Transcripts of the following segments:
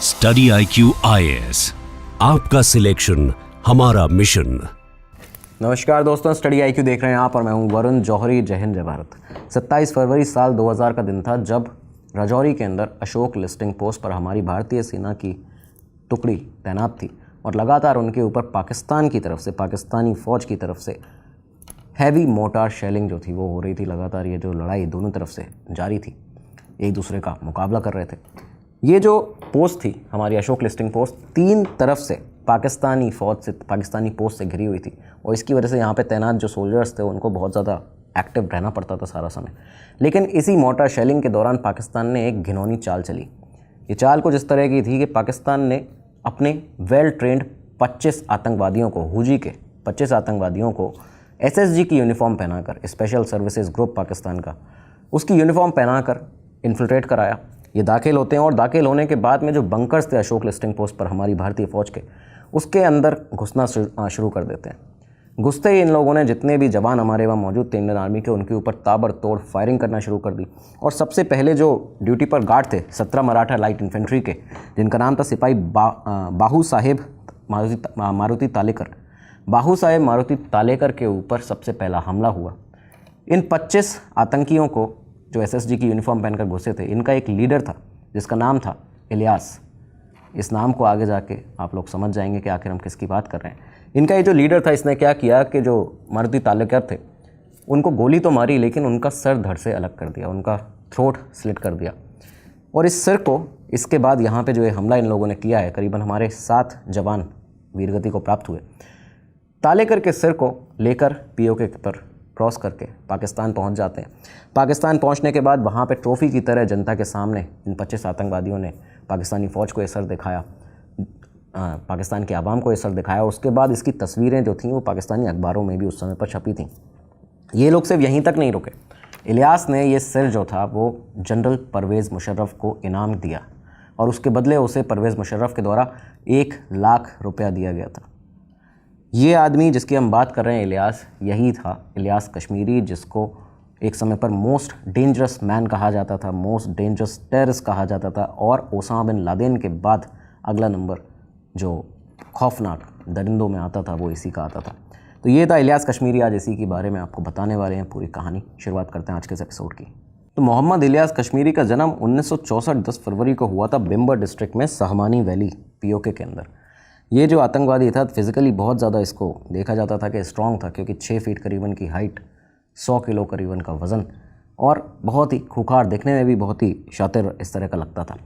Study IQ IAS, आपका selection हमारा mission. नमस्कार दोस्तों, स्टडी IQ देख रहे हैं आप और मैं हूं वरुण जौहरी। जय हिंद जय भारत। 27 फरवरी साल 2000 का दिन था जब राजौरी के अंदर अशोक लिस्टिंग पोस्ट पर हमारी भारतीय सेना की टुकड़ी तैनात थी और लगातार उनके ऊपर पाकिस्तान की तरफ से, पाकिस्तानी फ़ौज की तरफ से हैवी मोर्टार शेलिंग जो थी वो हो रही थी। लगातार ये जो लड़ाई दोनों तरफ से जारी थी, एक दूसरे का मुकाबला कर रहे थे। ये जो पोस्ट थी हमारी अशोक लिस्टिंग पोस्ट, तीन तरफ से पाकिस्तानी फ़ौज से, पाकिस्तानी पोस्ट से घिरी हुई थी और इसकी वजह से यहाँ पे तैनात जो सोल्जर्स थे उनको बहुत ज़्यादा एक्टिव रहना पड़ता था सारा समय। लेकिन इसी मोर्टार शेलिंग के दौरान पाकिस्तान ने एक घिनौनी चाल चली। ये चाल कुछ इस तरह की थी कि पाकिस्तान ने अपने वेल ट्रेंड 25 आतंकवादियों को, हुजी के 25 आतंकवादियों को SSG की यूनिफॉर्म पहनाकर, स्पेशल सर्विसेज ग्रुप पाकिस्तान का, उसकी यूनिफॉर्म पहनाकर इन्फिल्ट्रेट कराया। ये दाखिल होते हैं और दाखिल होने के बाद में जो बंकर्स थे अशोक लिस्टिंग पोस्ट पर हमारी भारतीय फ़ौज के, उसके अंदर घुसना शुरू कर देते हैं। घुसते ही इन लोगों ने जितने भी जवान हमारे वहाँ मौजूद थे इंडियन आर्मी के, उनके ऊपर ताबड़तोड़ फायरिंग करना शुरू कर दी। और सबसे पहले जो ड्यूटी पर गार्ड थे 17 मराठा लाइट इन्फेंट्री के, जिनका नाम था सिपाही बाहू साहेब मारुति तालेकर, बाहू साहेब मारुति तालेकर के ऊपर सबसे पहला हमला हुआ। इन 25 आतंकियों को जो SSG की यूनिफॉर्म पहनकर घुसे थे, इनका एक लीडर था जिसका नाम था इलियास। इस नाम को आगे जाके आप लोग समझ जाएंगे कि आखिर हम किसकी बात कर रहे हैं। इनका ये जो लीडर था, इसने क्या किया कि जो मारुति तालेकर थे उनको गोली तो मारी, लेकिन उनका सर धड़ से अलग कर दिया, उनका थ्रोट स्लिट कर दिया। और इस सिर को, इसके बाद यहाँ पे जो ये हमला इन लोगों ने किया है, करीबन हमारे 7 जवान वीरगति को प्राप्त हुए। तालेकर के सिर को लेकर POK पर क्रॉस करके पाकिस्तान पहुंच जाते हैं। पाकिस्तान पहुंचने के बाद वहां पे ट्रॉफी की तरह जनता के सामने इन 25 आतंकवादियों ने पाकिस्तानी फ़ौज को ये सर दिखाया, पाकिस्तान के आवाम को ये सर दिखाया। उसके बाद इसकी तस्वीरें जो थीं वो पाकिस्तानी अखबारों में भी उस समय पर छपी थीं। ये लोग सिर्फ यहीं तक नहीं रुके। इलियास ने ये सिर जो था वो जनरल परवेज़ मुशर्रफ को इनाम दिया और उसके बदले उसे परवेज़ मुशर्रफ के द्वारा 1 लाख रुपया दिया गया था। ये आदमी जिसकी हम बात कर रहे हैं, इलियास, यही था इलियास कश्मीरी, जिसको एक समय पर मोस्ट डेंजरस मैन कहा जाता था, मोस्ट डेंजरस टेररिस्ट कहा जाता था। और ओसामा बिन लादेन के बाद अगला नंबर जो खौफनाक दरिंदों में आता था वो इसी का आता था। तो ये था इलियास कश्मीरी। आज इसी के बारे में आपको बताने वाले हैं पूरी कहानी। शुरुआत करते हैं आज के इस एपिसोड की। तो मोहम्मद इलियास कश्मीरी का जन्म 1964 10 फरवरी को हुआ था बिम्बर डिस्ट्रिक्ट में सहमानी वैली POK के अंदर। ये जो आतंकवादी था फिज़िकली बहुत ज़्यादा इसको देखा जाता था कि स्ट्रॉन्ग था, क्योंकि 6 फीट करीबन की हाइट, 100 किलो करीबन का वज़न और बहुत ही खूंखार, देखने में भी बहुत ही शातिर इस तरह का लगता था।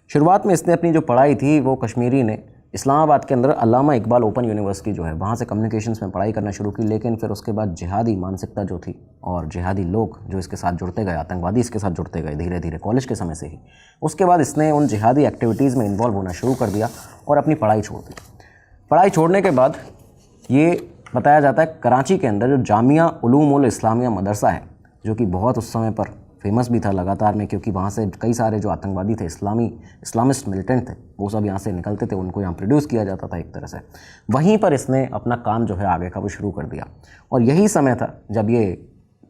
शुरुआत में इसने अपनी जो पढ़ाई थी वो कश्मीरी ने इस्लामाबाद के अंदर अल्लामा इकबाल ओपन यूनिवर्सिटी जो है वहाँ से कम्युनिकेशंस में पढ़ाई करना शुरू की। लेकिन फिर उसके बाद जिहादी मानसिकता जो थी और जिहादी लोग जो इसके साथ जुड़ते गए, आतंकवादी इसके साथ जुड़ते गए धीरे धीरे कॉलेज के समय से ही, उसके बाद इसने उन जिहादी एक्टिविटीज़ में इन्वॉल्व होना शुरू कर दिया और अपनी पढ़ाई छोड़ दी। पढ़ाई छोड़ने के बाद ये बताया जाता है कराची के अंदर जो जामिया उलूम उल इस्लामिया मदरसा है, जो कि बहुत उस समय पर फेमस भी था लगातार में, क्योंकि वहाँ से कई सारे जो आतंकवादी थे, इस्लामिस्ट मिलिटेंट थे, वो सब यहाँ से निकलते थे, उनको यहाँ प्रोड्यूस किया जाता था एक तरह से। वहीं पर इसने अपना काम जो है आगे का वो शुरू कर दिया। और यही समय था जब ये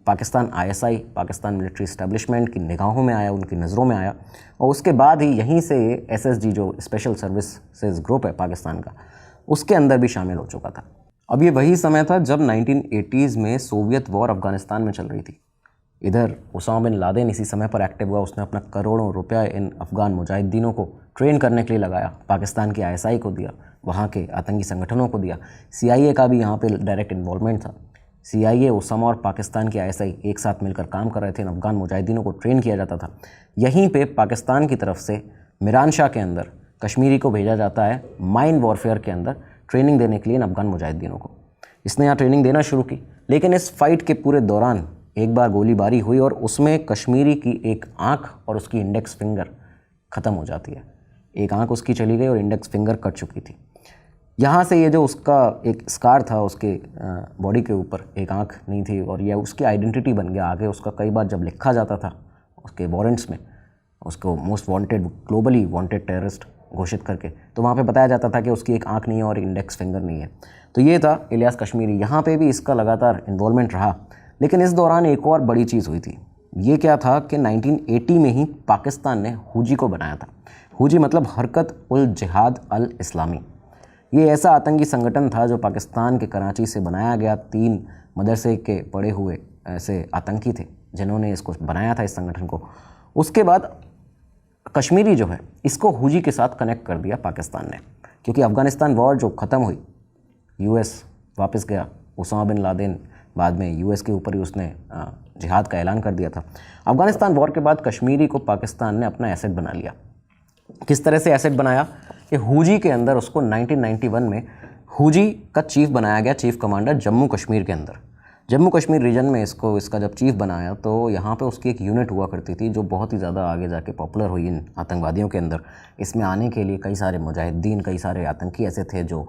Pakistan ISI, Pakistan military establishment की निगाहों में आया, उनकी नज़रों में आया। और उसके बाद ही यहीं से ये SSG जो स्पेशल सर्विसेज ग्रुप है पाकिस्तान का, उसके अंदर भी शामिल हो चुका था। अब ये वही समय था जब 1980s में सोवियत वॉर अफ़गानिस्तान में चल रही थी। इधर ओसामा बिन लादेन इसी समय पर एक्टिव हुआ। उसने अपना करोड़ों रुपया इन अफ़गान मुजाहिदीनों को ट्रेन करने के लिए लगाया, पाकिस्तान के ISI को दिया, वहाँ के आतंकी संगठनों को दिया। CIA का भी यहाँ पे डायरेक्ट इन्वॉल्वमेंट था। CIA, ओसामा और पाकिस्तान के ISI एक साथ मिलकर काम कर रहे थे। इन अफ़गान मुजाहिदीनों को ट्रेन किया जाता था। यहीं पर पाकिस्तान की तरफ से मीरान शाह के अंदर कश्मीरी को भेजा जाता है माइन वॉरफेयर के अंदर ट्रेनिंग देने के लिए इन अफ़गान मुजाहिदीनों को। इसने यहाँ ट्रेनिंग देना शुरू की। लेकिन इस फाइट के पूरे दौरान एक बार गोलीबारी हुई और उसमें कश्मीरी की एक आँख और उसकी इंडेक्स फिंगर ख़त्म हो जाती है। एक आँख उसकी चली गई और इंडेक्स फिंगर कट चुकी थी। यहाँ से ये जो उसका एक स्कार था उसके बॉडी के ऊपर, एक आँख नहीं थी, और यह उसकी आइडेंटिटी बन गया। आगे उसका कई बार जब लिखा जाता था उसके वारंट्स में, उसको most wanted, globally wanted terrorist घोषित करके, तो वहाँ पे बताया जाता था कि उसकी एक आंख नहीं है और इंडेक्स फिंगर नहीं है। तो ये था इलियास कश्मीरी। यहाँ पे भी इसका लगातार इन्वॉल्वमेंट रहा। लेकिन इस दौरान एक और बड़ी चीज़ हुई थी। ये क्या था कि 1980 में ही पाकिस्तान ने हुजी को बनाया था। हुजी मतलब हरकत उल जिहाद अल इस्लामी। ये ऐसा आतंकी संगठन था जो पाकिस्तान के कराची से बनाया गया। 3 मदरसे के पढ़े हुए ऐसे आतंकी थे जिन्होंने इसको बनाया था, इस संगठन को। उसके बाद कश्मीरी जो है इसको हुजी के साथ कनेक्ट कर दिया पाकिस्तान ने, क्योंकि अफ़गानिस्तान वॉर जो ख़त्म हुई, यूएस वापस गया, उसामा बिन लादेन बाद में यूएस के ऊपर ही उसने जिहाद का ऐलान कर दिया था। अफ़गानिस्तान वॉर के बाद कश्मीरी को पाकिस्तान ने अपना एसेट बना लिया। किस तरह से एसेट बनाया कि हुजी के अंदर उसको 1991 में हुजी का चीफ बनाया गया, चीफ कमांडर जम्मू कश्मीर के अंदर। जम्मू कश्मीर रीजन में इसका जब चीफ बनाया तो यहाँ पे उसकी एक यूनिट हुआ करती थी जो बहुत ही ज़्यादा आगे जाके पॉपुलर हुई इन आतंकवादियों के अंदर। इसमें आने के लिए कई सारे मुजाहिदीन, कई सारे आतंकी ऐसे थे जो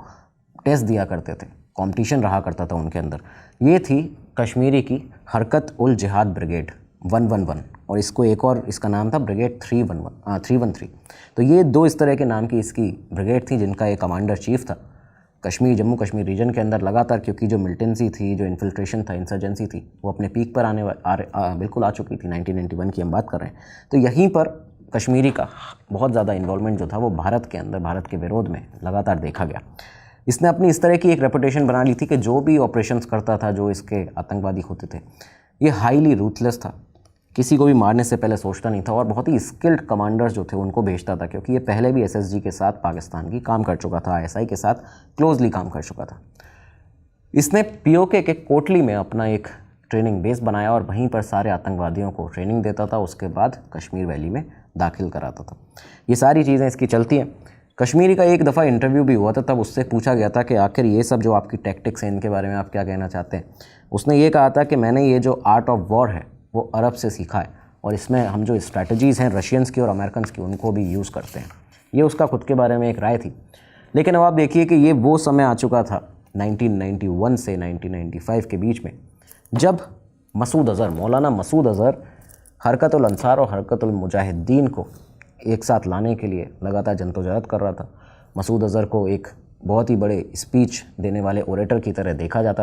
टेस्ट दिया करते थे, कंपटीशन रहा करता था उनके अंदर। ये थी कश्मीरी की हरकत उल जिहाद ब्रिगेड 111, और इसको एक और इसका नाम था ब्रिगेड 313। तो ये 2 इस तरह के नाम की इसकी ब्रिगेड थी जिनका एक कमांडर चीफ था जम्मू कश्मीर रीजन के अंदर लगातार, क्योंकि जो मिलिटेंसी थी, जो इन्फिल्ट्रेशन था, इंसर्जेंसी थी, वो अपने पीक पर बिल्कुल आ चुकी थी। 1991 की हम बात कर रहे हैं। तो यहीं पर कश्मीरी का बहुत ज़्यादा इन्वॉल्वमेंट जो था वो भारत के अंदर, भारत के विरोध में लगातार देखा गया। इसने अपनी इस तरह की एक रेपुटेशन बना ली थी कि जो भी ऑपरेशंस करता था, जो इसके आतंकवादी होते थे, ये हाईली रूथलेस था, किसी को भी मारने से पहले सोचता नहीं था, और बहुत ही स्किल्ड कमांडर्स जो थे उनको भेजता था, क्योंकि ये पहले भी एसएसजी के साथ पाकिस्तान की काम कर चुका था, आईएसआई के साथ क्लोजली काम कर चुका था। इसने पीओके के कोटली में अपना एक ट्रेनिंग बेस बनाया और वहीं पर सारे आतंकवादियों को ट्रेनिंग देता था, उसके बाद कश्मीर वैली में दाखिल कराता था। ये सारी चीज़ें इसकी चलती हैं। कश्मीरी का एक दफ़ा इंटरव्यू भी हुआ था, तब उससे पूछा गया था कि आखिर ये सब जो आपकी टैक्टिक्स हैं इनके बारे में आप क्या कहना चाहते हैं। उसने ये कहा था कि मैंने ये जो आर्ट ऑफ वॉर है वो अरब से सीखा है, और इसमें हम जो स्ट्रैटेजीज़ हैं रशियंस की और अमेरिकन्स की उनको भी यूज़ करते हैं। ये उसका खुद के बारे में एक राय थी। लेकिन अब आप देखिए कि ये वो समय आ चुका था 1991 से 1995 के बीच में, जब मौलाना मसूद अज़हर हरकतुल अंसार और हरकतुल मुजाहिदीन को एक साथ लाने के लिए लगातार जद्दोजहद कर रहा था। मसूद अज़हर को एक बहुत ही बड़े स्पीच देने वाले ओरेटर की तरह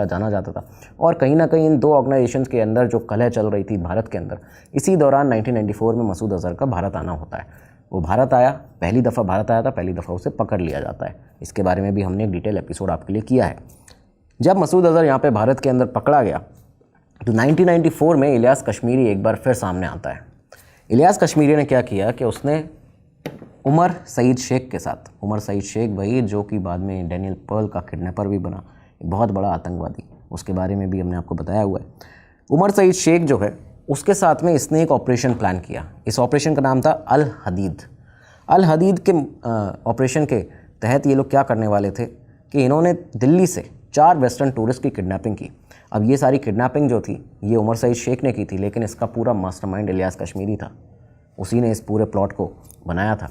जाना जाता था, और कहीं ना कहीं इन 2 ऑर्गेनाइजेशंस के अंदर जो कलह चल रही थी भारत के अंदर, इसी दौरान 1994 में मसूद अज़हर का भारत आना होता है। वो भारत आया, पहली दफ़ा भारत आया था, पहली दफ़ा उसे पकड़ लिया जाता है। इसके बारे में भी हमने एक डिटेल एपिसोड आपके लिए किया है। जब मसूद अज़हर यहाँ पर भारत के अंदर पकड़ा गया तो 1994 में इलियास कश्मीरी एक बार फिर सामने आता है। इलियास कश्मीरी ने क्या किया कि उसने उमर सईद शेख के साथ, उमर सईद शेख वही जो कि बाद में डैनियल पर्ल का किडनैपर भी बना, एक बहुत बड़ा आतंकवादी, उसके बारे में भी हमने आपको बताया हुआ है। उमर सईद शेख जो है उसके साथ में इसने एक ऑपरेशन प्लान किया। इस ऑपरेशन का नाम था अल हदीद। अल हदीद के ऑपरेशन के तहत ये लोग क्या करने वाले थे कि इन्होंने दिल्ली से 4 वेस्टर्न टूरिस्ट की किडनैपिंग की। अब ये सारी किडनैपिंग जो थी ये उमर सईद शेख ने की थी, लेकिन इसका पूरा मास्टरमाइंड इलियास कश्मीरी था। उसी ने इस पूरे प्लॉट को बनाया था।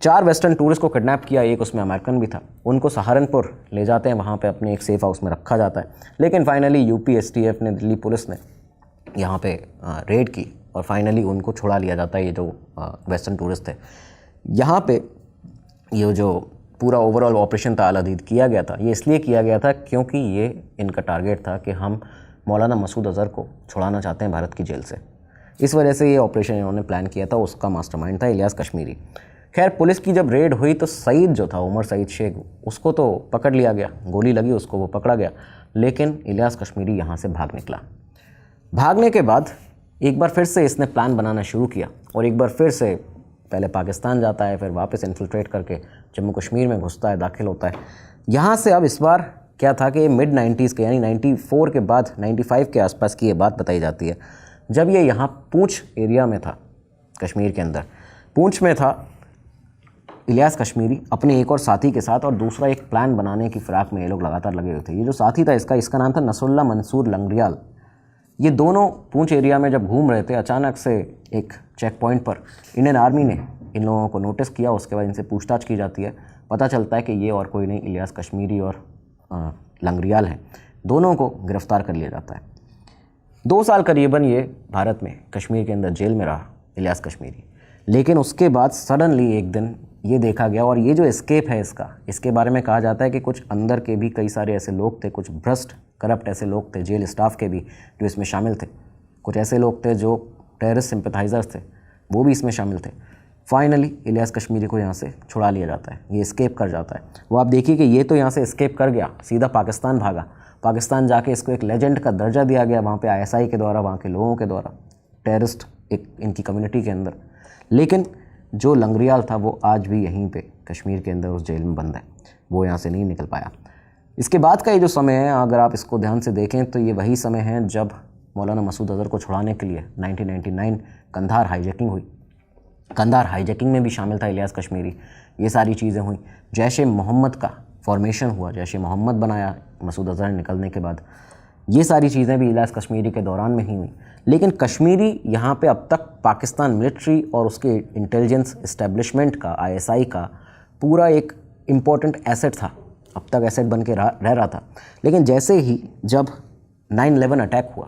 4 वेस्टर्न टूरिस्ट को किडनैप किया, एक उसमें अमेरिकन भी था। उनको सहारनपुर ले जाते हैं, वहाँ पे अपने एक सेफ हाउस में रखा जाता है। लेकिन फाइनली यूपी एसटीएफ ने, दिल्ली पुलिस ने यहाँ पे रेड की और फाइनली उनको छुड़ा लिया जाता है। ये जो वेस्टर्न टूरिस्ट थे, यहाँ पे ये जो पूरा ओवरऑल ऑपरेशन था अल हदीद किया गया था, ये इसलिए किया गया था क्योंकि ये इनका टारगेट था कि हम मौलाना मसूद अज़हर को छुड़ाना चाहते हैं भारत की जेल से। इस वजह से ये ऑपरेशन इन्होंने प्लान किया था। उसका मास्टरमाइंड था इलियास कश्मीरी। खैर, पुलिस की जब रेड हुई तो सईद जो था, उमर सईद शेख, उसको तो पकड़ लिया गया, गोली लगी उसको, वो पकड़ा गया। लेकिन इलियास कश्मीरी यहाँ से भाग निकला। भागने के बाद एक बार फिर से इसने प्लान बनाना शुरू किया और एक बार फिर से पहले पाकिस्तान जाता है, फिर वापस इन्फिल्ट्रेट करके जम्मू कश्मीर में घुसता है, दाखिल होता है। यहाँ से अब इस बार क्या था कि मिड 90s के यानी 94 के बाद 95 के आसपास की ये बात बताई जाती है, जब ये यहाँ पूंछ एरिया में था, कश्मीर के अंदर पूंछ में था इलियास कश्मीरी अपने एक और साथी के साथ, और दूसरा एक प्लान बनाने की फिराक में ये लोग लगातार लगे हुए थे। ये जो साथी था इसका नाम था नसरुल्लाह मंसूर लंगरियाल। ये दोनों पूंछ एरिया में जब घूम रहे थे, अचानक से एक चेक पॉइंट पर इंडियन आर्मी ने इन लोगों को नोटिस किया। उसके बाद इनसे पूछताछ की जाती है। पता चलता है कि ये और कोई नहीं, इलियास कश्मीरी और लंगरियाल हैं। दोनों को गिरफ्तार कर लिया जाता है। 2 साल करीबन ये भारत में कश्मीर के अंदर जेल में रहा इलियास कश्मीरी। लेकिन उसके बाद सडनली एक दिन ये देखा गया, और ये जो एस्केप है इसके बारे में कहा जाता है कि कुछ अंदर के भी कई सारे ऐसे लोग थे, कुछ भ्रष्ट करप्ट ऐसे लोग थे, जेल स्टाफ के भी, जो इसमें शामिल थे। कुछ ऐसे लोग थे जो टेररिस्ट सिंपैथाइजर्स थे वो भी इसमें शामिल थे। फाइनली इलियास कश्मीरी को यहाँ से छुड़ा लिया जाता है, ये एस्केप कर जाता है। वो आप देखिए कि ये तो यहाँ से एस्केप कर गया, सीधा पाकिस्तान भागा। पाकिस्तान जाके इसको एक लेजेंड का दर्जा दिया गया वहाँ पे ISI के द्वारा, वहाँ के लोगों के द्वारा, टेररिस्ट एक इनकी कम्युनिटी के अंदर। लेकिन जो लंगरियाल था वो आज भी यहीं पे कश्मीर के अंदर उस जेल में बंद है, वो यहाँ से नहीं निकल पाया। इसके बाद का ये जो समय है, अगर आप इसको ध्यान से देखें तो ये वही समय है जब मौलाना मसूद अज़हर को छुड़ाने के लिए 1999 कंधार हाईजैकिंग हुई। कंधार हाईजैकिंग में भी शामिल था इलियास कश्मीरी। ये सारी चीज़ें हुई। जैश ए मोहम्मद का फॉर्मेशन हुआ, जैश ए मोहम्मद बनाया मसूद अज़हर निकलने के बाद। ये सारी चीज़ें भी इलियास कश्मीरी के दौरान में ही हुई। लेकिन कश्मीरी यहाँ पे अब तक पाकिस्तान मिलिट्री और उसके इंटेलिजेंस इस्टेब्लिशमेंट का, ISI का पूरा एक इम्पोर्टेंट एसेट था, अब तक एसेट बन के रह रहा था। लेकिन जैसे ही जब 9/11 अटैक हुआ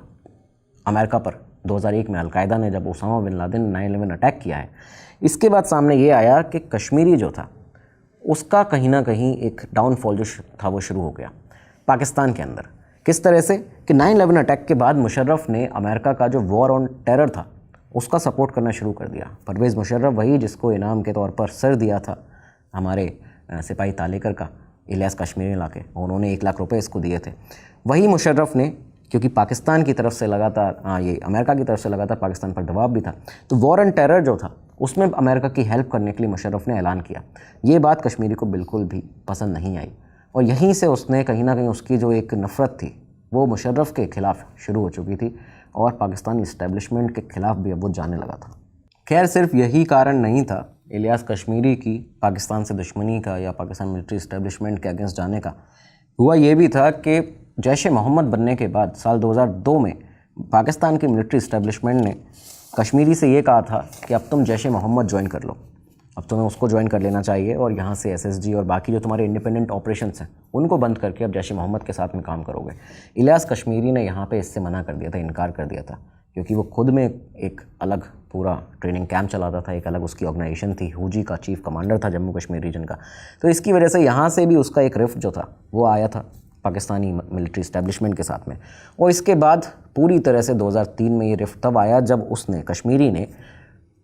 अमेरिका पर 2001 में, अलकायदा ने जब ओसामा बिन लादेन 9/11 अटैक किया है, इसके बाद सामने ये आया कि कश्मीरी जो था उसका कहीं ना कहीं एक डाउनफॉल जो था वो शुरू हो गया पाकिस्तान के अंदर। किस तरह से कि 9/11 अटैक के बाद मुशर्रफ ने अमेरिका का जो वॉर ऑन टेरर था उसका सपोर्ट करना शुरू कर दिया। परवेज़ मुशर्रफ, वही जिसको इनाम के तौर पर सर दिया था हमारे सिपाही तालेकर का इलियास कश्मीरी ला के, उन्होंने 1 लाख रुपए इसको दिए थे। वही मुशर्रफ ने, क्योंकि पाकिस्तान की तरफ से लगातार ये अमेरिका की तरफ से लगातार पाकिस्तान पर दबाव भी था, तो वॉर ऑन टेरर जो था उसमें अमेरिका की हेल्प करने के लिए मुशर्रफ ने ऐलान किया। ये बात कश्मीरी को बिल्कुल भी पसंद नहीं आई और यहीं से उसने कहीं ना कहीं उसकी जो एक नफ़रत थी वो मुशर्रफ के ख़िलाफ़ शुरू हो चुकी थी और पाकिस्तानी इस्टेब्लिशमेंट के ख़िलाफ़ भी अब वो जाने लगा था। खैर, सिर्फ यही कारण नहीं था इलियास कश्मीरी की पाकिस्तान से दुश्मनी का या पाकिस्तान मिलिट्री इस्टेब्लिशमेंट के अगेंस्ट जाने का। हुआ ये भी था कि जैश ए मोहम्मद बनने के बाद साल 2002 में पाकिस्तान की मिलिट्री इस्टेब्लिशमेंट ने कश्मीरी से ये कहा था कि अब तुम जैश ए मोहम्मद ज्वाइन कर लो, अब तुम्हें उसको ज्वाइन कर लेना चाहिए और यहाँ से SSG और बाकी जो तुम्हारे इंडिपेंडेंट ऑपरेशंस हैं उनको बंद करके अब जैश ए मोहम्मद के साथ में काम करोगे। इलियास कश्मीरी ने यहाँ पे इससे मना कर दिया था, इनकार कर दिया था, क्योंकि वो खुद में एक अलग पूरा ट्रेनिंग कैंप चलाता था, एक अलग उसकी ऑर्गेनाइजेशन थी, हुजी का चीफ कमांडर था जम्मू कश्मीर रीजन का। तो इसकी वजह से यहाँ से भी उसका एक रिफ्ट जो था वो आया था पाकिस्तानी मिलिट्री इस्टेब्लिशमेंट के साथ में। और इसके बाद पूरी तरह से 2003 में ये रिफ्ट तब आया जब उसने, कश्मीरी ने,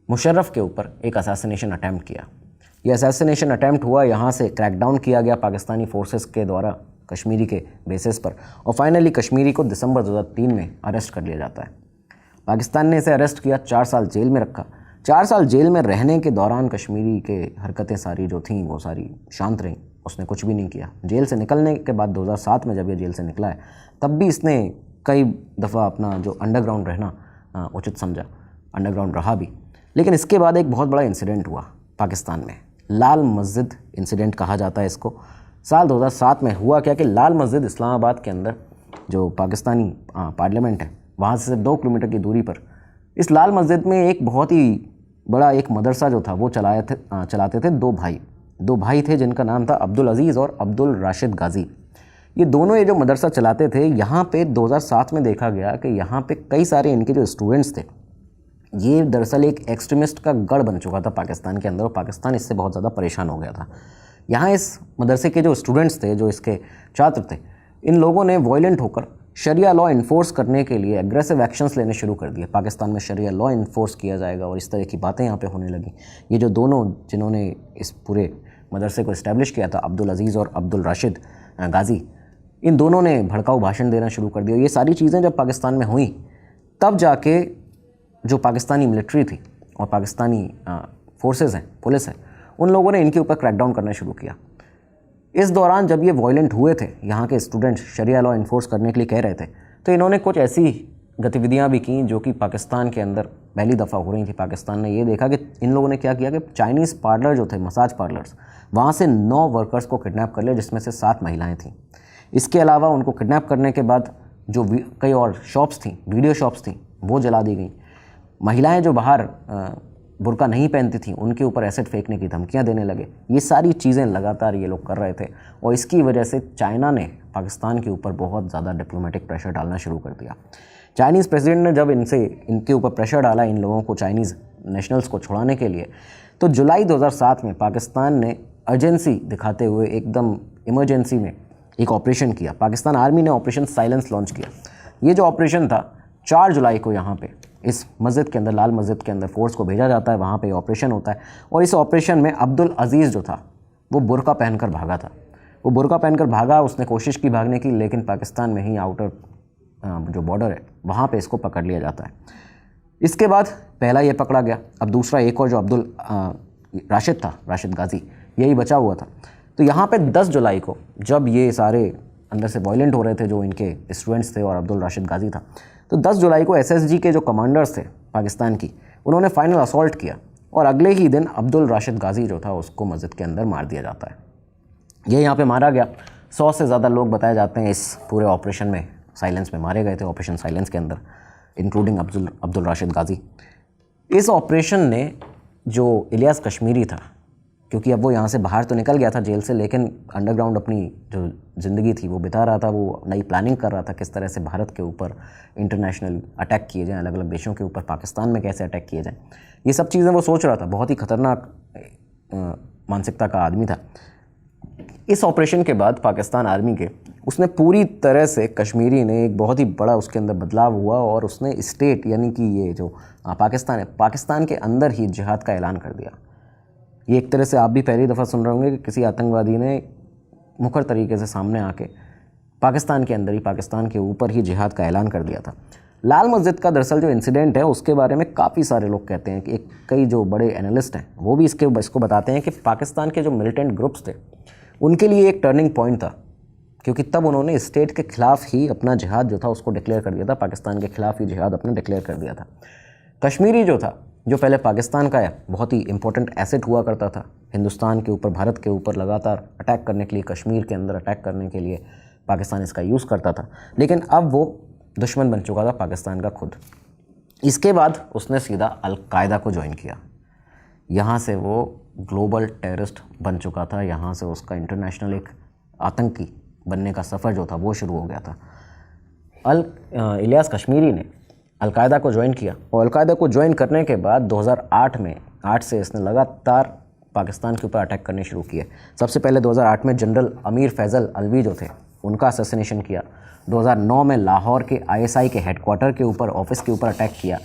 मुशर्रफ के ऊपर एक असैसिनेशन अटैम्प्ट किया। ये असैसिनेशन अटैम्प्ट हुआ, यहाँ से क्रैकडाउन किया गया पाकिस्तानी फोर्सेस के द्वारा कश्मीरी के बेसिस पर, और फाइनली कश्मीरी को दिसंबर 2003 में अरेस्ट कर लिया जाता है। पाकिस्तान ने इसे अरेस्ट किया, 4 साल जेल में रखा। 4 साल जेल में रहने के दौरान कश्मीरी के हरकतें सारी जो थीं वो सारी शांत रहीं, उसने कुछ भी नहीं किया। जेल से निकलने के बाद 2007 में जब ये जेल से निकला है तब भी इसने कई दफ़ा अपना जो अंडरग्राउंड रहना उचित समझा, अंडरग्राउंड रहा भी। लेकिन इसके बाद एक बहुत बड़ा इंसिडेंट हुआ पाकिस्तान में, लाल मस्जिद इंसिडेंट कहा जाता है इसको। साल 2007 में हुआ क्या कि लाल मस्जिद इस्लामाबाद के अंदर जो पाकिस्तानी पार्लियामेंट है वहाँ से 2 किलोमीटर की दूरी पर इस लाल मस्जिद में एक बहुत ही बड़ा एक मदरसा जो था वो चलाते थे दो भाई थे जिनका नाम था अब्दुल अज़ीज़ और अब्दुल राशिद गाज़ी। ये दोनों ये जो मदरसा चलाते थे, यहाँ पे 2007 में देखा गया कि यहाँ पे कई सारे इनके जो स्टूडेंट्स थे, ये दरअसल एक एक्सट्रीमिस्ट का गढ़ बन चुका था पाकिस्तान के अंदर और पाकिस्तान इससे बहुत ज़्यादा परेशान हो गया था। यहाँ इस मदरसे के जो स्टूडेंट्स थे, जो इसके छात्र थे, इन लोगों ने वॉयलेंट होकर शरिया लॉ इन्फोर्स करने के लिए एग्रेसिव एक्शंस लेने शुरू कर दिए। पाकिस्तान में शरिया लॉ इन्फोर्स किया जाएगा और इस तरह की बातें यहाँ पे होने लगी। ये जो दोनों जिन्होंने इस पूरे मदरसे को इस्टेब्लिश किया था, अब्दुल अज़ीज़ और अब्दुल राशिद गाज़ी, इन दोनों ने भड़काऊ भाषण देना शुरू कर दिया। ये सारी चीज़ें जब पाकिस्तान में हुई तब जाके जो पाकिस्तानी मिलिट्री थी और पाकिस्तानी फोर्सेस हैं, पुलिस है, उन लोगों ने इनके ऊपर क्रैकडाउन करना शुरू किया। इस दौरान जब ये वॉयलेंट हुए थे, यहाँ के स्टूडेंट्स शरिया लॉ इन्फोर्स करने के लिए कह रहे थे, तो इन्होंने कुछ ऐसी गतिविधियाँ भी की जो कि पाकिस्तान के अंदर पहली दफ़ा हो रही थी। पाकिस्तान ने ये देखा कि इन लोगों ने क्या किया कि चाइनीज़ पार्लर जो थे, मसाज पार्लर्स, वहाँ से 9 वर्कर्स को किडनैप कर लिया, जिसमें से 7 महिलाएँ थीं। इसके अलावा उनको किडनैप करने के बाद जो कई और शॉप्स थीं, वीडियो शॉप्स थीं, वो जला दी गई। महिलाएं जो बाहर बुर्का नहीं पहनती थीं उनके ऊपर एसिड फेंकने की धमकियां देने लगे। ये सारी चीज़ें लगातार ये लोग कर रहे थे और इसकी वजह से चाइना ने पाकिस्तान के ऊपर बहुत ज़्यादा डिप्लोमेटिक प्रेशर डालना शुरू कर दिया। चाइनीज़ प्रेसिडेंट ने जब इनके ऊपर प्रेशर डाला, इन लोगों को, चाइनीज़ नेशनल्स को छुड़ाने के लिए, तो जुलाई 2007 में पाकिस्तान ने अर्जेंसी दिखाते हुए एकदम इमरजेंसी में एक ऑपरेशन किया। पाकिस्तान आर्मी ने ऑपरेशन साइलेंस लॉन्च किया। ये जो ऑपरेशन था 4 जुलाई को यहाँ पे इस मस्जिद के अंदर, लाल मस्जिद के अंदर फ़ोर्स को भेजा जाता है, वहाँ पे ऑपरेशन होता है। और इस ऑपरेशन में अब्दुल अजीज़ जो था वो बुर्का पहनकर भागा था। वो बुर्का पहनकर भागा, उसने कोशिश की भागने की, लेकिन पाकिस्तान में ही आउटर जो बॉर्डर है वहाँ पे इसको पकड़ लिया जाता है। इसके बाद पहला ये पकड़ा गया, अब दूसरा एक और जो अब्दुल राशिद था, राशिद गाज़ी, यही बचा हुआ था। तो यहाँ पे 10 जुलाई को जब ये सारे अंदर से वायलेंट हो रहे थे, जो इनके स्टूडेंट्स थे और अब्दुल राशिद गाज़ी था, तो 10 जुलाई को एसएसजी के जो कमांडर्स थे पाकिस्तान की, उन्होंने फाइनल असॉल्ट किया और अगले ही दिन अब्दुल राशिद गाज़ी जो था उसको मस्जिद के अंदर मार दिया जाता है। ये यहाँ पे मारा गया। 100 से ज़्यादा लोग बताए जाते हैं इस पूरे ऑपरेशन में, साइलेंस में मारे गए थे, ऑपरेशन साइलेंस के अंदर, इंक्लूडिंग अब्दुल राशिद गाज़ी। इस ऑपरेशन ने जो इलियास कश्मीरी था, क्योंकि अब वो यहाँ से बाहर तो निकल गया था जेल से, लेकिन अंडरग्राउंड अपनी जो ज़िंदगी थी वो बिता रहा था, वो नई प्लानिंग कर रहा था किस तरह से भारत के ऊपर इंटरनेशनल अटैक किए जाएँ, अलग अलग देशों के ऊपर, पाकिस्तान में कैसे अटैक किए जाएँ, ये सब चीज़ें वो सोच रहा था। बहुत ही ख़तरनाक मानसिकता का आदमी था। इस ऑपरेशन के बाद पाकिस्तान आर्मी के, उसने पूरी तरह से, कश्मीरी ने एक बहुत ही बड़ा उसके अंदर बदलाव हुआ और उसने स्टेट यानी कि ये जो पाकिस्तान है, पाकिस्तान के अंदर ही जिहाद का ऐलान कर दिया। ये एक तरह से आप भी पहली दफ़ा सुन रहे होंगे कि किसी आतंकवादी ने मुखर तरीके से सामने आके पाकिस्तान के अंदर ही, पाकिस्तान के ऊपर ही जिहाद का ऐलान कर दिया था। लाल मस्जिद का दरअसल जो इंसिडेंट है उसके बारे में काफ़ी सारे लोग कहते हैं कि कई जो बड़े एनालिस्ट हैं वो भी इसको बताते हैं कि पाकिस्तान के जो मिलिटेंट ग्रुप्स थे उनके लिए एक टर्निंग पॉइंट था, क्योंकि तब उन्होंने स्टेट के ख़िलाफ़ ही अपना जिहाद जो था उसको डिक्लेयर कर दिया था, पाकिस्तान के ख़िलाफ़ ही जिहाद अपना डिक्लेयर कर दिया था। कश्मीरी जो था, जो पहले पाकिस्तान का बहुत ही इंपॉर्टेंट एसेट हुआ करता था, हिंदुस्तान के ऊपर, भारत के ऊपर लगातार अटैक करने के लिए, कश्मीर के अंदर अटैक करने के लिए पाकिस्तान इसका यूज़ करता था, लेकिन अब वो दुश्मन बन चुका था पाकिस्तान का खुद। इसके बाद उसने सीधा अलकायदा को ज्वाइन किया। यहाँ से वो ग्लोबल टेररिस्ट बन चुका था, यहाँ से उसका इंटरनेशनल एक आतंकी बनने का सफ़र जो था वो शुरू हो गया था। इलियास कश्मीरी ने अलकायदा को ज्वाइन किया और अलकायदा को ज्वाइन करने के बाद 2008 में, 8 से इसने लगातार पाकिस्तान के ऊपर अटैक करने शुरू किए। सबसे पहले 2008 में जनरल अमीर फैज़ल अलवी जो थे उनका असैसिनेशन किया। 2009 में लाहौर के ISI के हेडक्वार्टर के ऊपर, ऑफिस के ऊपर अटैक किया।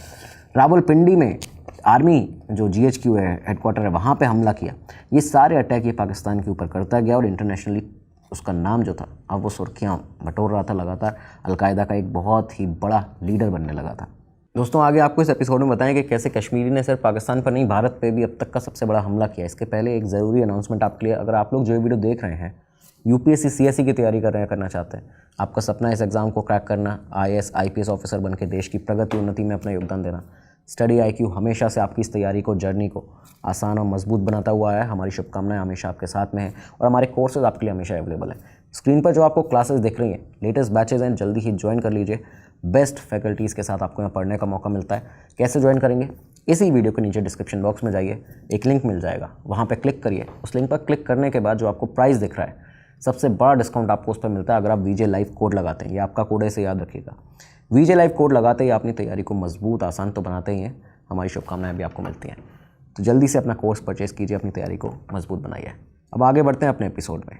रावलपिंडी में आर्मी जो GHQ है, हेडक्वार्टर है, वहाँ पे हमला किया। ये सारे अटैक ये पाकिस्तान के ऊपर करता गया और इंटरनेशनली उसका नाम जो था अब वो सुर्खियाँ बटोर रहा था लगातार, अलकायदा का एक बहुत ही बड़ा लीडर बनने लगा था। दोस्तों आगे आपको इस एपिसोड में बताएं कि कैसे कश्मीरी ने सिर्फ पाकिस्तान पर नहीं, भारत पे भी अब तक का सबसे बड़ा हमला किया। इसके पहले एक ज़रूरी अनाउंसमेंट आपके लिए, अगर आप लोग जो वीडियो देख रहे हैं UPSC CSE की तैयारी करना चाहते हैं, आपका सपना इस एग्ज़ाम को क्रैक करना, IAS IPS ऑफिसर बन के देश की प्रगति उन्नति में अपना योगदान देना, स्टडी IQ हमेशा से आपकी इस तैयारी को, जर्नी को आसान और मजबूत बनाता हुआ है। हमारी शुभकामनाएं हमेशा आपके साथ में हैं और हमारे कोर्सेज आपके लिए हमेशा अवेलेबल हैं। स्क्रीन पर जो आपको क्लासेस दिख रही हैं, लेटेस्ट बैचेज हैं, जल्दी ही ज्वाइन कर लीजिए। बेस्ट फैकल्टीज़ के साथ आपको यहाँ पढ़ने का मौका मिलता है। कैसे ज्वाइन करेंगे? इसी वीडियो के नीचे डिस्क्रिप्शन बॉक्स में जाइए, एक लिंक मिल जाएगा, वहाँ पर क्लिक करिए। उस लिंक पर क्लिक करने के बाद जो आपको प्राइस दिख रहा है, सबसे बड़ा डिस्काउंट आपको उस पर मिलता है अगर आप VJ लाइव कोड लगाते हैं। ये आपका कोड है, इसे याद रखिएगा। VJ लाइव कोड लगाते ही अपनी तैयारी को मजबूत, आसान तो बनाते ही हैं, हमारी शुभकामनाएं भी आपको मिलती हैं। तो जल्दी से अपना कोर्स परचेज़ कीजिए, अपनी तैयारी को मजबूत बनाइए। अब आगे बढ़ते हैं अपने एपिसोड में।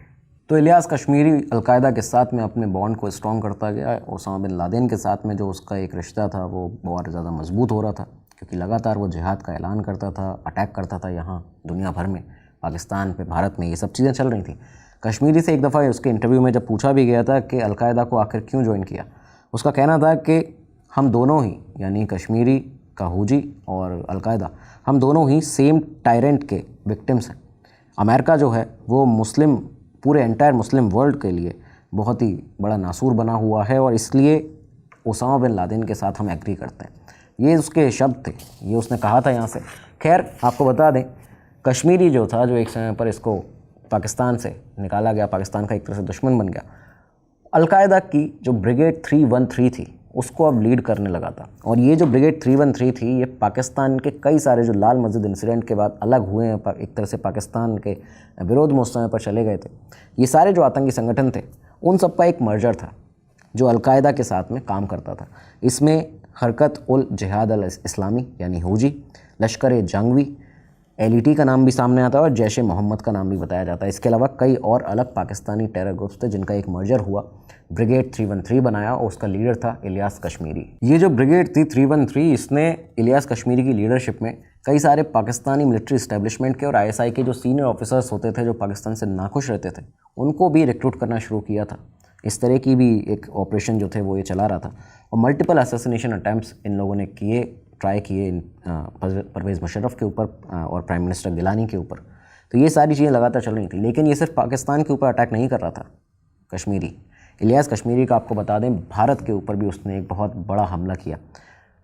तो इलियास कश्मीरी अलकायदा के साथ में अपने बॉन्ड को स्ट्रॉन्ग करता गया। ओसामा बिन लादेन के साथ में जो उसका एक रिश्ता था वो बहुत ज़्यादा मजबूत हो रहा था, क्योंकि लगातार वो जिहाद का ऐलान करता था, अटैक करता था यहाँ दुनिया भर में, पाकिस्तान पे, भारत में, ये सब चीज़ें चल रही थी। कश्मीरी से एक दफ़ा उसके इंटरव्यू में जब पूछा भी गया था कि अलकायदा को आखिर क्यों ज्वाइन किया, उसका कहना था कि हम दोनों ही, यानी कश्मीरी काहूजी और अलकायदा, हम दोनों ही सेम टायरेंट के विक्टिम्स हैं। अमेरिका जो है वो मुस्लिम, पूरे एंटायर मुस्लिम वर्ल्ड के लिए बहुत ही बड़ा नासूर बना हुआ है और इसलिए ओसामा बिन लादेन के साथ हम एग्री करते हैं। ये उसके शब्द थे, ये उसने कहा था यहाँ से। खैर आपको बता दें, कश्मीरी जो था, जो एक समय पर इसको पाकिस्तान से निकाला गया, पाकिस्तान का एक तरह से दुश्मन बन गया, अलकायदा की जो ब्रिगेड 313 थी उसको अब लीड करने लगा था। और ये जो ब्रिगेड 313 थी, ये पाकिस्तान के कई सारे जो लाल मस्जिद इंसिडेंट के बाद अलग हुए हैं, एक तरह से पाकिस्तान के विरोध में उस समय पर चले गए थे, ये सारे जो आतंकी संगठन थे उन सब का एक मर्जर था जो अलकायदा के साथ में काम करता था। इसमें हरकत उल जिहाद अल इस्लामी यानी हूजी, लश्कर-ए-जंगवी, LET का नाम भी सामने आता है और जैश ए मोहम्मद का नाम भी बताया जाता है। इसके अलावा कई और अलग पाकिस्तानी टेरर ग्रुप्स थे जिनका एक मर्जर हुआ, ब्रिगेड 313 बनाया और उसका लीडर था इलियास कश्मीरी। ये जो ब्रिगेड थी 313, इसने इलियास कश्मीरी की लीडरशिप में कई सारे पाकिस्तानी मिलिट्री इस्टेब्लिशमेंट के और ISI के जो सीनियर ऑफिसर्स होते थे जो पाकिस्तान से नाखुश रहते थे उनको भी रिक्रूट करना शुरू किया था। इस तरह की भी एक ऑपरेशन जो थे वो ये चला रहा था और मल्टीपल असैसिनेशन अटैम्प्ट्स इन लोगों ने ट्राई किए परवेज़ मुशर्रफ के ऊपर और प्राइम मिनिस्टर गिलानी के ऊपर। तो ये सारी चीज़ें लगातार चल रही थी, लेकिन ये सिर्फ पाकिस्तान के ऊपर अटैक नहीं कर रहा था कश्मीरी। इलियास कश्मीरी का आपको बता दें, भारत के ऊपर भी उसने एक बहुत बड़ा हमला किया।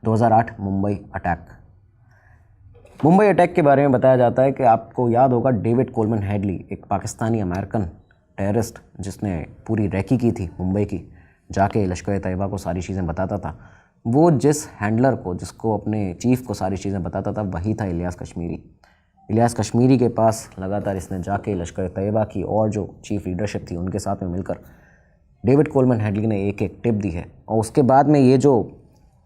2008 मुंबई अटैक। मुंबई अटैक के बारे में बताया जाता है कि आपको याद होगा, डेविड कोलमन हेडली, एक पाकिस्तानी अमेरिकन टेररिस्ट जिसने पूरी रैकी की थी मुंबई की, जाके लश्कर तैयबा को सारी चीज़ें बताता था। वो जिस हैंडलर को, जिसको अपने चीफ को सारी चीज़ें बताता था, वही था इलियास कश्मीरी। इलियास कश्मीरी के पास लगातार इसने जाके लश्कर तैयबा की और जो चीफ लीडरशिप थी उनके साथ में मिलकर डेविड कोलमन हेडली ने एक टिप दी है। और उसके बाद में ये जो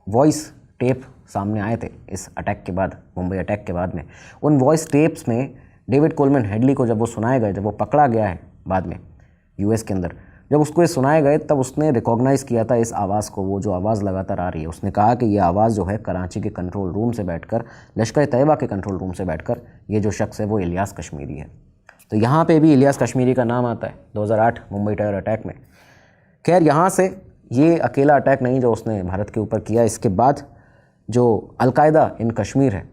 वॉइस टेप सामने आए थे इस अटैक के बाद, मुंबई अटैक के बाद में, उन वॉइस टेप्स में डेविड कोलमन हेडली को जब वो सुनाए गए, जब वो पकड़ा गया है बाद में US के अंदर, जब उसको ये सुनाए गए तब उसने रिकॉग्नाइज़ किया था इस आवाज़ को, वो जो आवाज़ लगातार आ रही है। उसने कहा कि ये आवाज़ जो है कराची के कंट्रोल रूम से बैठकर, लश्कर तैयबा के कंट्रोल रूम से बैठकर ये जो शख्स है वो इलियास कश्मीरी है। तो यहाँ पे भी इलियास कश्मीरी का नाम आता है 2008 मुंबई टेरर अटैक में। खैर, यहाँ से ये अकेला अटैक नहीं जो उसने भारत के ऊपर किया। इसके बाद जो अलकायदा इन कश्मीर है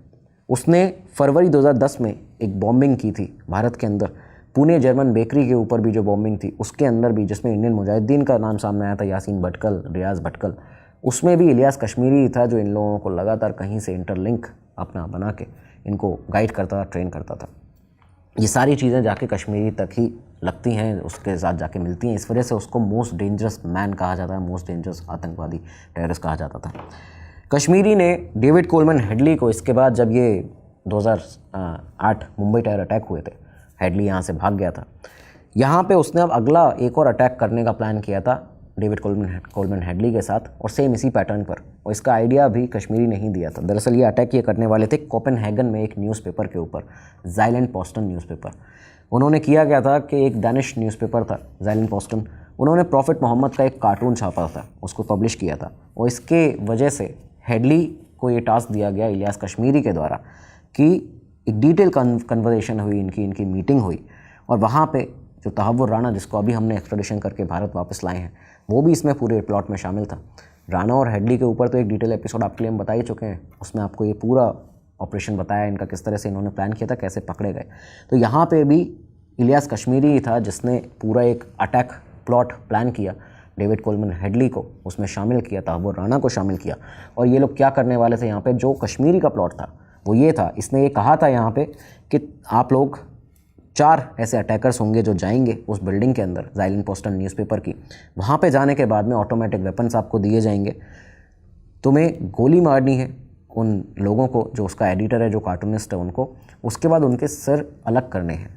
उसने फरवरी 2010 में एक बॉम्बिंग की थी भारत के अंदर, पुणे जर्मन बेकरी के ऊपर भी जो बॉम्बिंग थी उसके अंदर भी, जिसमें इंडियन मुजाहिदीन का नाम सामने आया था, यासीन भटकल, रियाज भटकल, उसमें भी इलियास कश्मीरी था जो इन लोगों को लगातार कहीं से इंटरलिंक अपना बना के इनको गाइड करता था, ट्रेन करता था। ये सारी चीज़ें जाके कश्मीरी तक ही लगती हैं, उसके साथ जाके मिलती हैं। इस वजह से उसको मोस्ट डेंजरस मैन कहा जाता है, मोस्ट डेंजरस आतंकवादी टेररिस्ट कहा जाता था। कश्मीरी ने डेविड कोलमन हेडली को, इसके बाद जब ये 2008 मुंबई टेरर अटैक हुए थे, हेडली यहाँ से भाग गया था, यहाँ पे उसने अब अगला एक और अटैक करने का प्लान किया था डेविड कोलमन हेडली के साथ, और सेम इसी पैटर्न पर। और इसका आइडिया भी कश्मीरी ने ही दिया था। दरअसल ये अटैक ये करने वाले थे कोपेनहेगन में एक न्यूज़पेपर के ऊपर, ज़ाइलैंड पोस्टन न्यूज़पेपर। उन्होंने किया गया था कि एक दानिश न्यूज़पेपर था ज़ाइलैंड पोस्टन, उन्होंने प्रॉफिट मोहम्मद का एक कार्टून छापा था, उसको पब्लिश किया था। और इसके वजह से हेडली को ये टास्क दिया गया इलियास कश्मीरी के द्वारा कि एक डिटेल कन्वर्सेशन हुई, इनकी मीटिंग हुई, और वहाँ पे जो तहव्वुर राणा, जिसको अभी हमने एक्सट्राडिशन करके भारत वापस लाए हैं, वो भी इसमें पूरे प्लॉट में शामिल था। राणा और हेडली के ऊपर तो एक डिटेल एपिसोड आपके लिए हम बता ही चुके हैं, उसमें आपको ये पूरा ऑपरेशन बताया इनका, किस तरह से इन्होंने प्लान किया था, कैसे पकड़े गए। तो यहाँ पे भी इलियास कश्मीरी ही था जिसने पूरा एक अटैक प्लॉट प्लान किया, डेविड कोलमन हेडली को उसमें शामिल किया, तहव्वुर राणा को शामिल किया। और ये लोग क्या करने वाले थे यहाँ पे, जो कश्मीरी का प्लॉट था वो ये था, इसने ये कहा था यहाँ पे कि आप लोग 4 ऐसे अटैकर्स होंगे जो जाएंगे उस बिल्डिंग के अंदर, ज़ाइलैंड पोस्टन न्यूज़पेपर की, वहाँ पे जाने के बाद में ऑटोमेटिक वेपन्स आपको दिए जाएंगे, तुम्हें गोली मारनी है उन लोगों को, जो उसका एडिटर है, जो कार्टूनिस्ट है, उनको, उसके बाद उनके सिर अलग करने हैं,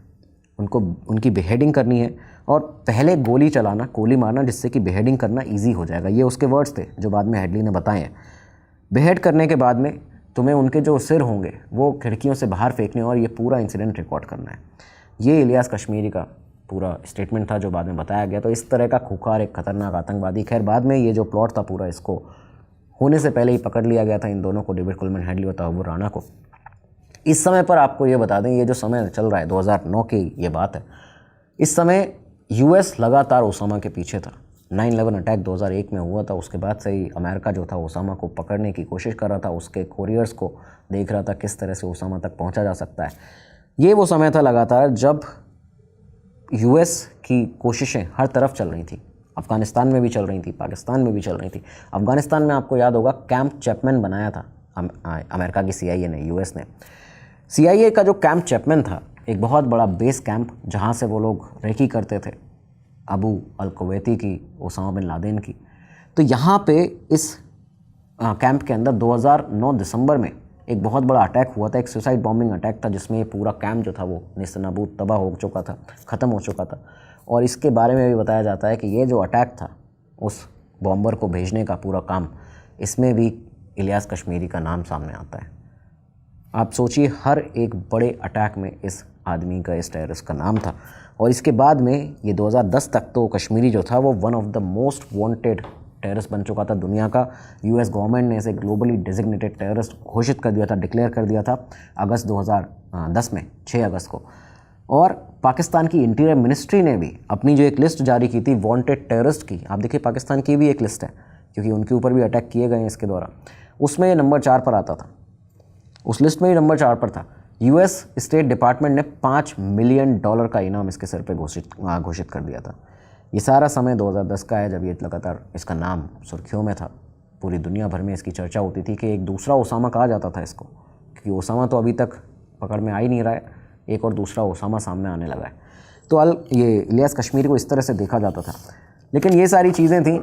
उनको उनकी बेहेडिंग करनी है, और पहले गोली चलाना, गोली मारना, जिससे कि बेहेडिंग करना ईजी हो जाएगा। ये उसके वर्ड्स थे जो बाद में हेडली ने बताए हैं। बेहेड करने के बाद में तुम्हें उनके जो सिर होंगे वो खिड़कियों से बाहर फेंकने, और ये पूरा इंसिडेंट रिकॉर्ड करना है। ये इलियास कश्मीरी का पूरा स्टेटमेंट था जो बाद में बताया गया। तो इस तरह का खूंखार, एक खतरनाक आतंकवादी। खैर, बाद में ये जो प्लॉट था पूरा, इसको होने से पहले ही पकड़ लिया गया था, इन दोनों को, डेविड कोलमन हेडली और तहव्वुर राणा को। इस समय पर आपको ये बता दें, ये जो समय चल रहा है 2009 की ये बात है, इस समय US लगातार ओसामा के पीछे था। 9/11 अटैक 2001 में हुआ था, उसके बाद से ही अमेरिका जो था ओसामा को पकड़ने की कोशिश कर रहा था, उसके कोरियर्स को देख रहा था किस तरह से ओसामा तक पहुंचा जा सकता है। ये वो समय था लगातार जब US की कोशिशें हर तरफ चल रही थी, अफ़गानिस्तान में भी चल रही थी, पाकिस्तान में भी चल रही थी। अफ़गानिस्तान में आपको याद होगा कैंप चैपमैन बनाया था अमेरिका की CIA ने, US ने। CIA का जो कैंप चैपमैन था, एक बहुत बड़ा बेस कैंप जहाँ से वो लोग रेकी करते थे अबू अल-कुवैती की, ओसामा बिन लादेन की। तो यहाँ पे इस कैंप के अंदर 2009 दिसंबर में एक बहुत बड़ा अटैक हुआ था, एक सुसाइड बॉम्बिंग अटैक था, जिसमें ये पूरा कैंप जो था वो नेस्तनाबूद, तबाह हो चुका था, ख़त्म हो चुका था। और इसके बारे में भी बताया जाता है कि ये जो अटैक था, उस बॉम्बर को भेजने का पूरा काम, इसमें भी इलियास कश्मीरी का नाम सामने आता है। आप सोचिए हर एक बड़े अटैक में इस आदमी का, इस टेररिस्ट का नाम था। और इसके बाद में ये 2010 तक तो कश्मीरी जो था वो one of the most wanted terrorist बन चुका था दुनिया का। यूएस गवर्नमेंट ने इसे ग्लोबली डेजिग्नेटेड टेररिस्ट घोषित कर दिया था, डिक्लेयर कर दिया था अगस्त 2010 में, 6 अगस्त को। और पाकिस्तान की इंटीरियर मिनिस्ट्री ने भी अपनी जो एक लिस्ट जारी की थी वांटेड टेररिस्ट की, आप देखिए पाकिस्तान की भी एक लिस्ट है क्योंकि उनके ऊपर भी अटैक किए गए हैं इसके द्वारा, उसमें ये नंबर 4 पर आता था। उस लिस्ट में ही नंबर 4 पर था। यूएस स्टेट डिपार्टमेंट ने $5 मिलियन का इनाम इसके सिर पे घोषित कर दिया था। ये सारा समय 2010 का है जब ये लगातार इसका नाम सुर्खियों में था। पूरी दुनिया भर में इसकी चर्चा होती थी कि एक दूसरा ओसामा कहा जाता था इसको, क्योंकि ओसामा तो अभी तक पकड़ में आ ही नहीं रहा है, एक और दूसरा ओसामा सामने आने लगा है। तो ये इलियास कश्मीरी को इस तरह से देखा जाता था। लेकिन ये सारी चीज़ें थी,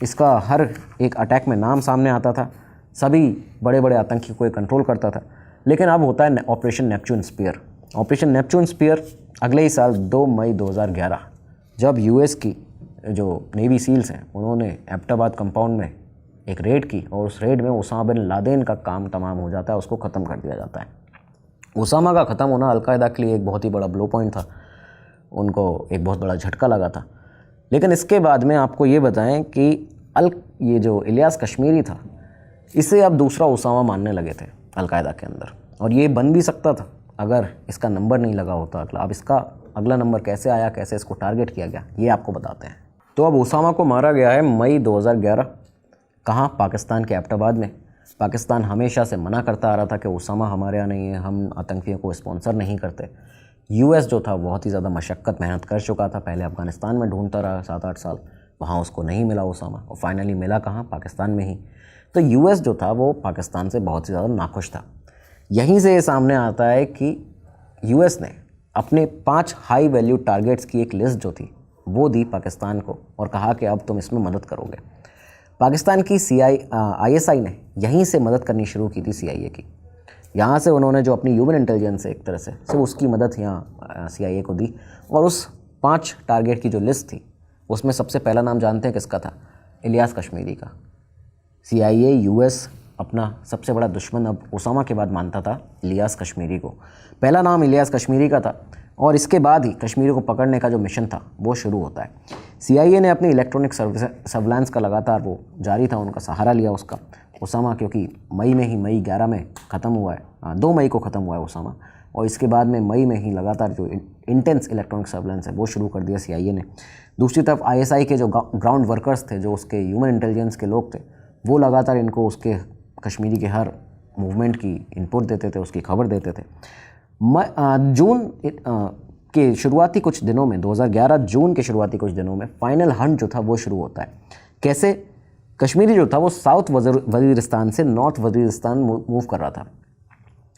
इसका हर एक अटैक में नाम सामने आता था, सभी बड़े बड़े आतंकी को ये कंट्रोल करता था। लेकिन अब होता है operation Neptune Spear. Operation Neptune Spear अगले ही साल 2 मई 2011 जब यूएस की जो नेवी सील्स हैं उन्होंने एबटाबाद कंपाउंड में एक रेड की और उस रेड में ओसामा बिन लादेन का काम तमाम हो जाता है, उसको ख़त्म कर दिया जाता है। ओसामा का ख़त्म होना अलकायदा के लिए एक बहुत ही बड़ा ब्लो पॉइंट था, उनको एक बहुत बड़ा झटका लगा था। लेकिन इसके बाद में आपको ये बताएं कि ये जो इलियास कश्मीरी था इसे अब दूसरा ओसामा मानने लगे थे अलकायदा के अंदर, और ये बन भी सकता था अगर इसका नंबर नहीं लगा होता अगला। अब इसका अगला नंबर कैसे आया, कैसे इसको टारगेट किया गया, ये आपको बताते हैं। तो अब ओसामा को मारा गया है मई 2011, कहाँ? पाकिस्तान के एबटाबाद में। पाकिस्तान हमेशा से मना करता आ रहा था कि ओसामा हमारे यहाँ नहीं है, हम आतंकियों को स्पॉन्सर नहीं करते। यूएस जो था बहुत ही ज़्यादा मशक्क़त मेहनत कर चुका था, पहले अफ़गानिस्तान में ढूंढता रहा 7-8 साल, वहाँ उसको नहीं मिला ओसामा, और फाइनली मिला कहाँ? पाकिस्तान में ही। तो यूएस जो था वो पाकिस्तान से बहुत ही ज़्यादा नाखुश था। यहीं से ये सामने आता है कि यूएस ने अपने 5 हाई वैल्यू टारगेट्स की एक लिस्ट जो थी वो दी पाकिस्तान को और कहा कि अब तुम इसमें मदद करोगे। पाकिस्तान की ISI ने यहीं से मदद करनी शुरू की थी CIA की। यहाँ से उन्होंने जो अपनी ह्यूमन इंटेलिजेंस है एक तरह से सिर्फ उसकी मदद यहाँ CIA को दी, और उस 5 टारगेट की जो लिस्ट थी उसमें सबसे पहला नाम जानते हैं किसका था? इलियास कश्मीरी का। CIA US अपना सबसे बड़ा दुश्मन अब ओसामा के बाद मानता था इलियास कश्मीरी को। पहला नाम इलियास कश्मीरी का था, और इसके बाद ही कश्मीरी को पकड़ने का जो मिशन था वो शुरू होता है। CIA ने अपनी इलेक्ट्रॉनिक सर्विलांस का लगातार वो जारी था, उनका सहारा लिया उसका। ओसामा क्योंकि मई में ही, मई 11 में ख़त्म हुआ है, 2 मई को ख़त्म हुआ है ओसामा, और इसके बाद में मई में ही लगातार जो इंटेंस इलेक्ट्रॉनिक सर्विलांस है वो शुरू कर दिया CIA ने। दूसरी तरफ ISI के जो ग्राउंड वर्कर्स थे, जो उसके ह्यूमन इंटेलिजेंस के लोग थे, वो लगातार इनको उसके कश्मीरी के हर मूवमेंट की इनपुट देते थे, उसकी खबर देते थे। जून के शुरुआती कुछ दिनों में, 2011 जून के शुरुआती कुछ दिनों में फाइनल हंट जो था वो शुरू होता है। कैसे? कश्मीरी जो था वो साउथ वजीरिस्तान से नॉर्थ वजीरिस्तान मूव कर रहा था।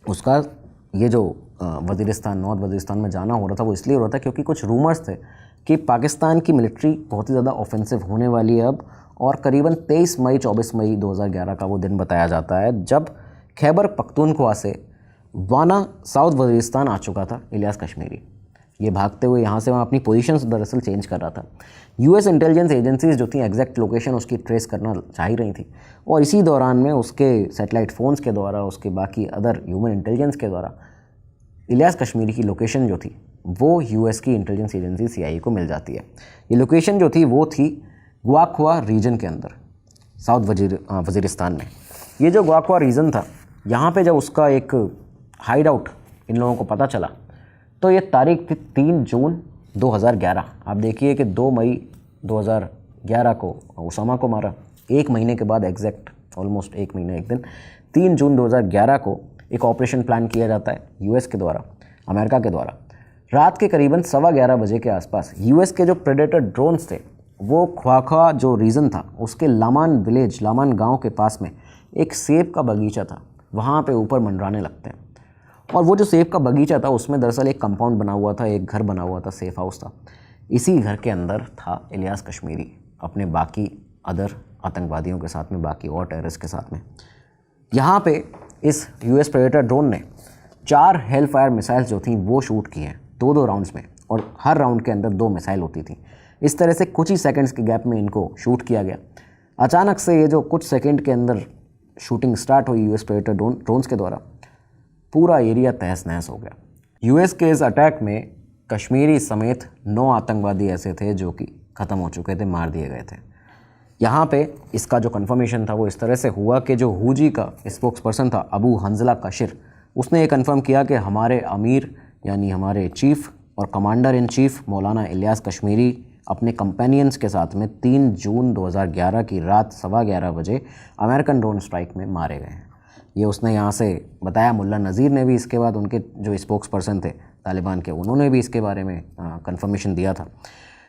उसका ये जो वजीरिस्तान, नॉर्थ वजीरिस्तान में जाना हो रहा था वो इसलिए हो रहा था क्योंकि कुछ रूमर्स थे कि पाकिस्तान की मिलिट्री बहुत ही ज़्यादा ऑफेंसिव होने वाली है अब। और करीबन 23 मई 24 मई 2011 का वो दिन बताया जाता है जब खैबर पख्तूनख्वा से वाना साउथ वजीरिस्तान आ चुका था इलियास कश्मीरी। ये भागते हुए यहाँ से वहाँ अपनी पोजीशंस दरअसल चेंज कर रहा था। यूएस इंटेलिजेंस एजेंसीज जो थी एग्जैक्ट लोकेशन उसकी ट्रेस करना चाह ही रही थी, और इसी दौरान में उसके सैटेलाइट फ़ोन्स के द्वारा, उसके बाकी अदर ह्यूमन इंटेलिजेंस के द्वारा इलियास कश्मीरी की लोकेशन जो थी वो यूएस की इंटेलिजेंस एजेंसी CIA को मिल जाती है। ये लोकेशन जो थी वो थी ग्वाख्वा रीजन के अंदर, साउथ वजीरिस्तान में। ये जो ग्वाख्वा रीजन था, यहाँ पे जब उसका एक हाइड आउट इन लोगों को पता चला तो ये तारीख थी 3 जून 2011। आप देखिए कि 2 मई 2011 को ओसामा को मारा, 1 महीने के बाद, एग्जैक्ट ऑलमोस्ट 1 महीना 1 दिन, 3 जून 2011 को एक ऑपरेशन प्लान किया जाता है यूएस के द्वारा, अमेरिका के द्वारा। रात के करीबन 11:15 बजे के आसपास यूएस के जो प्रेडेटर ड्रोन्स थे वो ख्वाखा जो रीजन था उसके लामान विलेज, लामान गांव के पास में एक सेब का बगीचा था, वहाँ पे ऊपर मंडराने लगते हैं। और वो जो सेब का बगीचा था उसमें दरअसल एक कंपाउंड बना हुआ था, एक घर बना हुआ था, सेफ हाउस था। इसी घर के अंदर था इलियास कश्मीरी अपने बाकी अदर आतंकवादियों के साथ में, बाकी और टेररिस्ट के साथ में। यहाँ पे इस यूएस प्रेडेटर ड्रोन ने 4 हेल फायर मिसाइल्स जो थी वो शूट की हैं 2-2 राउंड्स में, और हर राउंड के अंदर 2 मिसाइल होती थी। इस तरह से कुछ ही सेकंड्स के गैप में इनको शूट किया गया। अचानक से ये जो कुछ सेकंड के अंदर शूटिंग स्टार्ट हुई यूएस प्रेडेटर ड्रोन्स के द्वारा, पूरा एरिया तहस नहस हो गया। यूएस के इस अटैक में कश्मीरी समेत 9 आतंकवादी ऐसे थे जो कि ख़त्म हो चुके थे, मार दिए गए थे। यहाँ पे इसका जो कन्फर्मेशन था वो इस तरह से हुआ कि जो हुजी का स्पोक्स पर्सन था अबू हंजला कशिर, उसने ये कन्फर्म किया कि हमारे अमीर यानी हमारे चीफ़ और कमांडर इन चीफ़ मौलाना इलियास कश्मीरी अपने कंपेनियंस के साथ में 3 जून 2011 की रात 11:15 बजे अमेरिकन ड्रोन स्ट्राइक में मारे गए हैं। ये उसने यहाँ से बताया। मुल्ला नज़ीर ने भी इसके बाद, उनके जो स्पोक्स पर्सन थे तालिबान के, उन्होंने भी इसके बारे में कंफर्मेशन दिया था।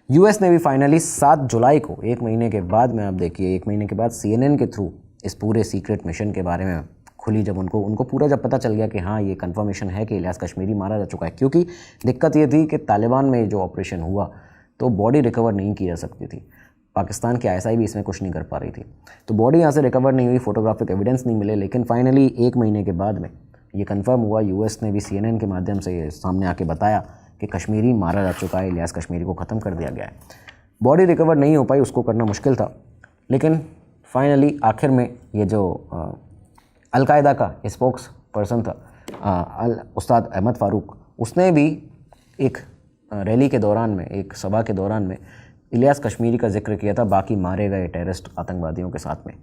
यूएस ने भी फाइनली 7 जुलाई को, 1 महीने के बाद में, आप देखिए 1 महीने के बाद CNN के थ्रू इस पूरे सीक्रेट मिशन के बारे में खुली जब उनको पूरा जब पता चल गया कि हाँ ये कंफर्मेशन है कि इलियास कश्मीरी मारा जा चुका है। क्योंकि दिक्कत ये थी कि तालिबान में जो ऑपरेशन हुआ तो बॉडी रिकवर नहीं की जा सकती थी। पाकिस्तान की ISI भी इसमें कुछ नहीं कर पा रही थी, तो बॉडी यहाँ से रिकवर नहीं हुई, फोटोग्राफिक एविडेंस नहीं मिले। लेकिन फाइनली 1 महीने के बाद में ये कंफर्म हुआ। यूएस ने भी CNN के माध्यम से ये सामने आके बताया कि कश्मीरी मारा जा चुका है, इलियास कश्मीरी को ख़त्म कर दिया गया है। बॉडी रिकवर नहीं हो पाई, उसको करना मुश्किल था, लेकिन फाइनली आखिर में ये जो अलकायदा का स्पोक्स पर्सन था उस्ताद अहमद फ़ारूक, उसने भी एक रैली के दौरान में, एक सभा के दौरान में इलियास कश्मीरी का जिक्र किया था बाकी मारे गए टेररिस्ट आतंकवादियों के साथ में।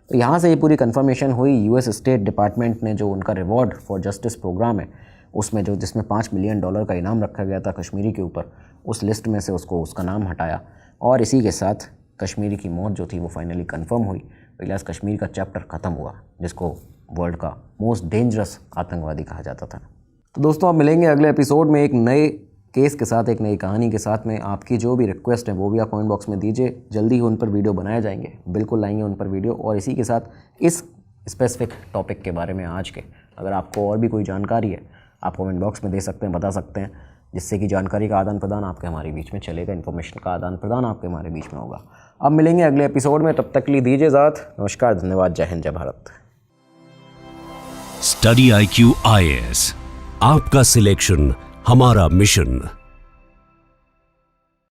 तो यहाँ से ये पूरी कंफर्मेशन हुई। यूएस स्टेट डिपार्टमेंट ने जो उनका रिवॉर्ड फॉर जस्टिस प्रोग्राम है उसमें जिसमें $5 मिलियन का इनाम रखा गया था कश्मीरी के ऊपर, उस लिस्ट में से उसका नाम हटाया और इसी के साथ कश्मीरी की मौत जो थी वो फाइनली कंफर्म हुई। इलियास कश्मीरी का चैप्टर ख़त्म हुआ, जिसको वर्ल्ड का मोस्ट डेंजरस आतंकवादी कहा जाता था। तो दोस्तों, आप मिलेंगे अगले एपिसोड में एक नए केस के साथ, एक नई कहानी के साथ में। आपकी जो भी रिक्वेस्ट है वो भी आप कमेंट बॉक्स में दीजिए, जल्दी ही उन पर वीडियो बनाए जाएंगे, बिल्कुल लाएंगे उन पर वीडियो। और इसी के साथ इस स्पेसिफिक टॉपिक के बारे में आज के अगर आपको और भी कोई जानकारी है आप कमेंट बॉक्स में दे सकते हैं, बता सकते हैं, जिससे कि जानकारी का आदान प्रदान आपके हमारे बीच में चलेगा, इन्फॉर्मेशन का आदान प्रदान आपके हमारे बीच में होगा। अब मिलेंगे अगले एपिसोड में, तब तक के लिए दीजिए इजाज़त। नमस्कार, धन्यवाद, जय हिंद, जय भारत। स्टडी IQ IAS, आपका सिलेक्शन हमारा मिशन।